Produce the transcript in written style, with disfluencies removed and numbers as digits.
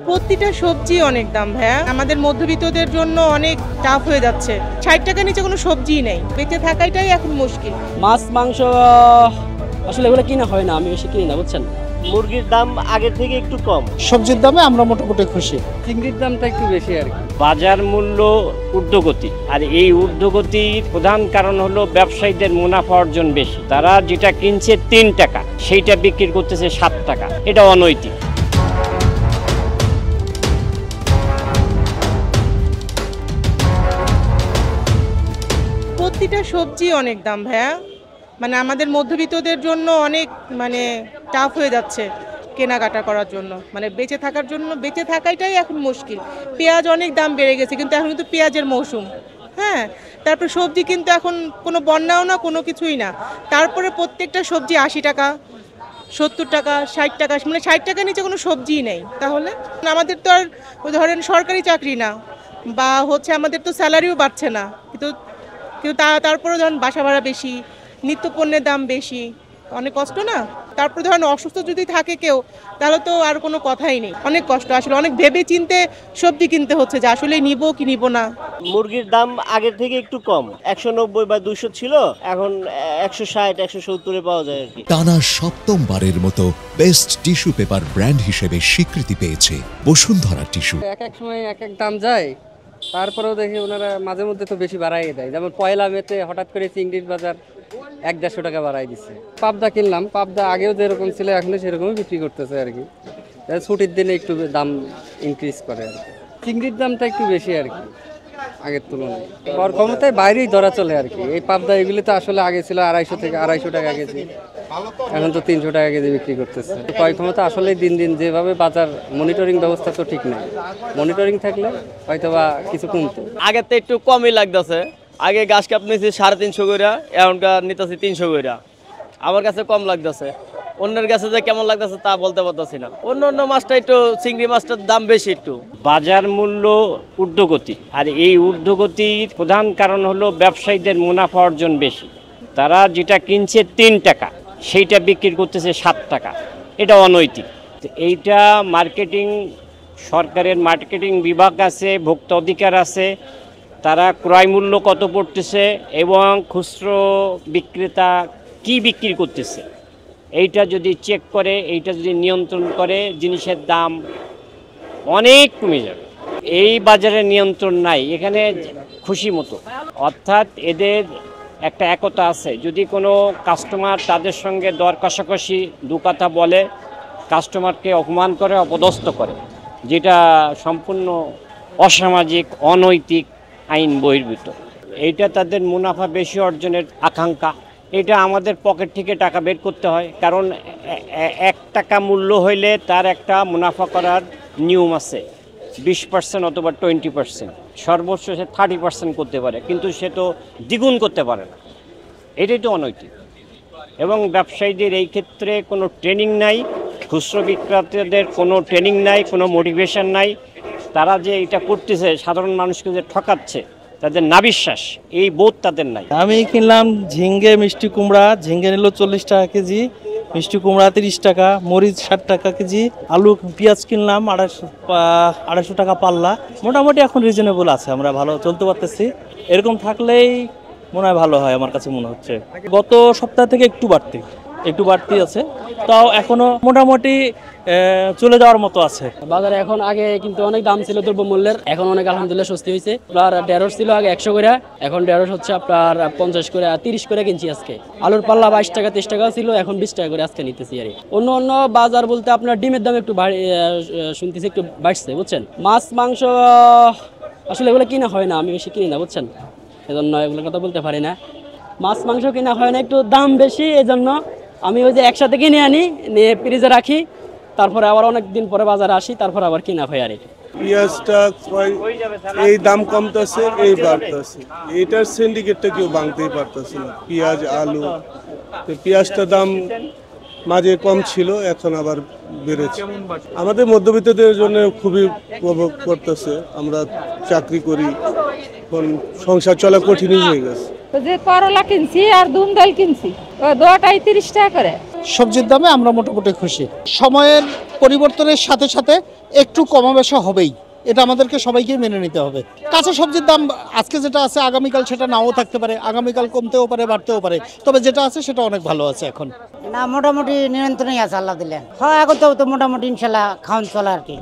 প্রতিটা সবজি অনেক দাম ভাইয়া, আমাদের মধ্যবিত্তদের জন্য অনেক টাফ হয়ে যাচ্ছে। ৬০ টাকার নিচে কোনো সবজিই নেই, বেঁচে থাকাটাই এখন মুশকিল। মাছ মাংস আসলে এগুলো কিনা হয় না, আমি বেশি কিনি না, বুঝছেন। মুরগির দাম আগের থেকে একটু কম, সবজির দামে আমরা মোটামুটি খুশি। চিংড়ির দামটা একটু বেশি আর কি। বাজার মূল্য ঊর্ধ্বগতি, আর এই ঊর্ধ্বগতির প্রধান কারণ হলো ব্যবসায়ীদের মুনাফা অর্জন বেশি। তারা যেটা কিনছে ৩ টাকা সেইটা বিক্রি করতেছে ৭ টাকা, এটা অনৈতিক। প্রতিটা সবজি অনেক দাম ভাইয়া, মানে আমাদের মধ্যবিত্তদের জন্য অনেক টাফ হয়ে যাচ্ছে কেনাকাটা করার জন্য, বেঁচে থাকার জন্য, বেঁচে থাকাটাই এখন মুশকিল। পেঁয়াজ অনেক দাম বেড়ে গেছে, কিন্তু এখন কিন্তু পেঁয়াজের মৌসুম। হ্যাঁ, তারপর সবজি কিন্তু এখন কোনো বন্যাও না, কোনো কিছুই না। তারপরে প্রত্যেকটা সবজি ৮০ টাকা, ৭০ টাকা, ৬০ টাকা, ৬০ টাকার নিচে কোনো সবজিই নেই। তাহলে আমাদের তো আর ধরেন সরকারি চাকরি না, বা আমাদের তো স্যালারিও বাড়ছে না, কিন্তু তারপরে ধরেন বাসা ভাড়া বেশি, নিত্য পণ্যের দাম বেশি, অনেক কষ্ট না। তারপরে ধরেন অসুস্থ যদি থাকে কেউ, তাহলে তো আর কোনো কথাই নেই। অনেক কষ্ট, আসলে অনেক ভেবে চিনতে সবজি কিনতে হচ্ছে যে আসলে নিব কি নিব না। মুরগির দাম আগের থেকে একটু কম, ১৯০ বা ২০০ ছিল, এখন ১৬০ ১৭০ পাওয়া যায় আর কি। টানা সপ্তমবারের মতো বেস্ট টিস্যু পেপার ব্র্যান্ড হিসেবে স্বীকৃতি পেয়েছে বসুন্ধরা টিস্যু। এক এক সময় এক এক দাম যায়, তারপরেও দেখি ওনারা মাঝে মধ্যে তো বেশি বাড়াই দেয়। যেমন পয়লা মেতে হঠাৎ করে চিংড়ির বাজার ১-১৫০ টাকা বাড়াই দিচ্ছে। পাবদা কিনলাম, পাবদা আগেও যেরকম ছিল এখনো সেরকমই বিক্রি করতেছে আর কি। ছুটির দিনে একটু দাম ইনক্রিজ করে আর কি। চিংড়ির দামটা একটু বেশি আর কি আগের তুলনায়। কর ক্ষমতায় বাইরেই ধরা চলে আর কি। এই পাবদা এগুলি তো আসলে আগে ছিল ২৫০ থেকে ২৫০ টাকা কেজি, এখন তো ৩০০ টাকা কেজি বিক্রি করতেছে। ক্রয় ক্ষমতা আসলে দিন দিন যেভাবে বাজার, মনিটরিং ব্যবস্থা তো ঠিক নেই। মনিটরিং থাকলে হয়তো বা কিছু কমতো। আগের তো একটু কমই লাগতেছে। আগে গাছ কাপ নিয়েছি ৩৫০ করে, এখনকার নিতেছি ৩০০ করে। আমার কাছে কম লাগতেছে, অন্যের কাছে যে কেমন লাগতেছে তা বলতে পারতেছি না। অন্য মাছটা একটু, চিংড়ি মাছটার দাম বেশি একটু। বাজার মূল্য ঊর্ধ্বগতি, আর এই ঊর্ধ্বগতির প্রধান কারণ হলো ব্যবসায়ীদের মুনাফা অর্জন বেশি। তারা যেটা কিনছে ৩ টাকা সেইটা বিক্রি করতেছে ৭ টাকা, এটা অনৈতিক। এইটা মার্কেটিং, সরকারের মার্কেটিং বিভাগ আছে, ভোক্তা অধিকার আছে, তারা ক্রয় মূল্য কত পড়তেছে এবং খুচরো বিক্রেতা কি বিক্রি করতেছে এইটা যদি চেক করে, এইটা যদি নিয়ন্ত্রণ করে, জিনিসের দাম অনেক কমে যাবে। এই বাজারে নিয়ন্ত্রণ নাই, এখানে খুশি মতো, অর্থাৎ এদের একটা একতা আছে। যদি কোনো কাস্টমার তাদের সঙ্গে দর কষাকষি দু কথা বলে, কাস্টমারকে অপমান করে, অপদস্থ করে, যেটা সম্পূর্ণ অসামাজিক, অনৈতিক, আইন বহির্ভূত। এইটা তাদের মুনাফা বেশি অর্জনের আকাঙ্ক্ষা। এটা আমাদের পকেট থেকে টাকা বের করতে হয়, কারণ ১ টাকা মূল্য হইলে তার একটা মুনাফা করার নিয়ম আছে, 20% অথবা 20%, সর্বোচ্চ সে 30% করতে পারে, কিন্তু সে তো দ্বিগুণ করতে পারে না। এটাই তো অনৈতিক। এবং ব্যবসায়ীদের এই ক্ষেত্রে কোনো ট্রেনিং নাই, খুচরো বিক্রেতাদের কোনো ট্রেনিং নাই, কোনো মোটিভেশন নাই। তারা যে এটা করতেছে, সাধারণ মানুষকে যে ঠকাচ্ছে, তাদের না বিশ্বাস, এই বোধ তাদের নাই। আমি কিনলাম ঝিঙ্গে, মিষ্টি কুমড়া। ঝিঙ্গে নিল ৪০ টাকা কেজি, মিষ্টি কুমড়া ৩০ টাকা, মরিচ ৬০ টাকা কেজি, আলু, পেঁয়াজ কিনলাম ২৫০ টাকা পাল্লা। মোটামুটি এখন রিজনেবল আছে, আমরা ভালো চলতে পারতেছি। এরকম থাকলেই মনে হয় ভালো হয়, আমার কাছে মনে হচ্ছে। গত সপ্তাহ থেকে একটু বাড়তি আছে, তাও এখনো মোটামুটি চলে যাওয়ার মতো আছে। বাজারে এখন আগে কিন্তু অনেক দাম ছিল দ্রব্যমূল্যের, এখন অনেক আলহামদুলিল্লাহ স্বস্তি হয়েছে। আপনার ঢেঁড়স ছিল আগে ১০০ করে, এখন ঢেঁড়স হচ্ছে আপনার ৫০ করে, ৩০ করে কিনছি আজকে। আলুর পাল্লা ২২ টাকা ৩০ টাকা ছিল, এখন 20 টাকা করে আজকে নিতেছি। আর অন্য বাজার বলতে আপনার ডিমের দাম একটু শুনতেছি একটু বাড়ছে, বুঝছেন। মাছ মাংস আসলে এগুলো কিনা হয় না, আমি বেশি কিনি না, বুঝছেন, এজন্য এগুলোর কথা বলতে পারি না। মাছ মাংস কিনা হয় না, একটু দাম বেশি, এজন্য আমি ওই যে একসাথে কিনে আনি, নিয়ে ফ্রিজে রাখি, তারপরে আবার অনেক দিন পরে বাজারে আসি, তারপর আবার কিনা হয়। আর পেঁয়াজটা এই দাম কমতেছে, এই বাড়তেছে, এইটার সিন্ডিকেটটা কেউ ভাঙতেই পারতেছে না। পেঁয়াজ, আলু, পেঁয়াজটার দাম মাঝে কম ছিল, এখন আবার বেড়েছে। আমাদের মধ্যবিত্তদের জন্য খুবই প্রভাব করতেছে। আমরা চাকরি করি, সংসার চলা কঠিনই হয়ে গেছে। যে করলা কিনছি আর দুন্দল কিনছি ওই দুটাই 30 টাকা করে। সবজির দামে আমরা মোটামুটি খুশি। সময়ের পরিবর্তনের সাথে সাথে একটু কমাবেশা হবেই, এটা আমাদেরকে সবাইকে মেনে নিতে হবে। কাঁচা সবজির দাম আজকে যেটা আছে আগামীকাল সেটা নাও থাকতে পারে, আগামীকাল কমতেও পারে বাড়তেও পারে, তবে যেটা আছে সেটা অনেক ভালো আছে এখন। না মোটামুটি নিয়ন্ত্রণই আছে আল্লাহ দিলে। হ্যাঁ এখন তো মোটামুটি ইনশাল্লাহ খাওয়ান চলে আর কি।